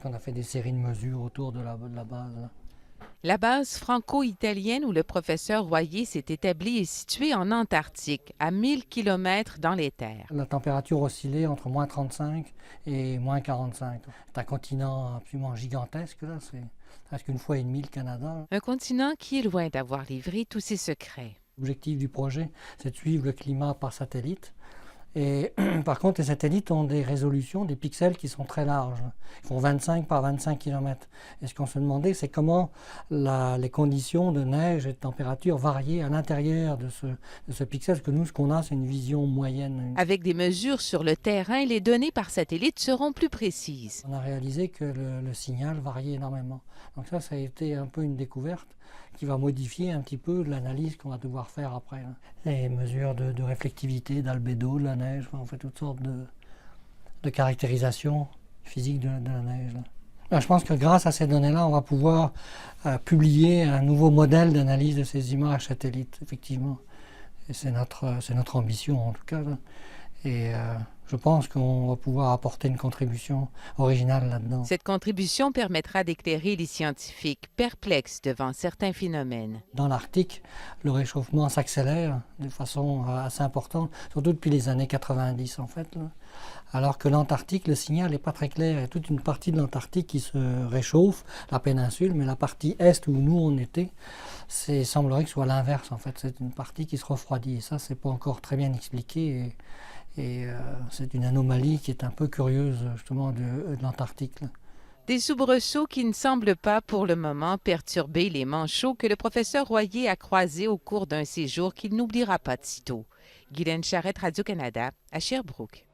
on a fait des séries de mesures autour de la base, là. La base franco-italienne où le professeur Royer s'est établi est située en Antarctique, à 1000 km dans les terres. La température oscillait entre moins 35 et moins 45. C'est un continent absolument gigantesque, là. C'est presque une fois et demie le Canada. Un continent qui est loin d'avoir livré tous ses secrets. L'objectif du projet, c'est de suivre le climat par satellite. Et par contre, les satellites ont des résolutions, des pixels qui sont très larges. Ils font 25 par 25 km. Et ce qu'on se demandait, c'est comment les conditions de neige et de température variaient à l'intérieur de ce pixel. Parce que nous, ce qu'on a, c'est une vision moyenne. Avec des mesures sur le terrain, les données par satellite seront plus précises. On a réalisé que le signal variait énormément. Donc ça a été un peu une découverte qui va modifier un petit peu l'analyse qu'on va devoir faire après. Les mesures de réflectivité, d'albédo, de la neige, enfin, on fait toutes sortes de caractérisations physiques de la neige. Je pense que grâce à ces données-là, on va pouvoir publier un nouveau modèle d'analyse de ces images satellites, effectivement. Et c'est notre ambition en tout cas, là. Et je pense qu'on va pouvoir apporter une contribution originale là-dedans. Cette contribution permettra d'éclairer les scientifiques perplexes devant certains phénomènes. Dans l'Arctique, le réchauffement s'accélère de façon assez importante, surtout depuis les années 90 en fait, là. Alors que l'Antarctique, le signal n'est pas très clair. Il y a toute une partie de l'Antarctique qui se réchauffe, la péninsule, mais la partie est où nous on était, il semblerait que ce soit l'inverse en fait. C'est une partie qui se refroidit et ça, c'est pas encore très bien expliqué. Et c'est une anomalie qui est un peu curieuse justement de l'Antarctique, là. Des soubresauts qui ne semblent pas pour le moment perturber les manchots que le professeur Royer a croisés au cours d'un séjour qu'il n'oubliera pas de sitôt. Guylaine Charette, Radio-Canada, à Sherbrooke.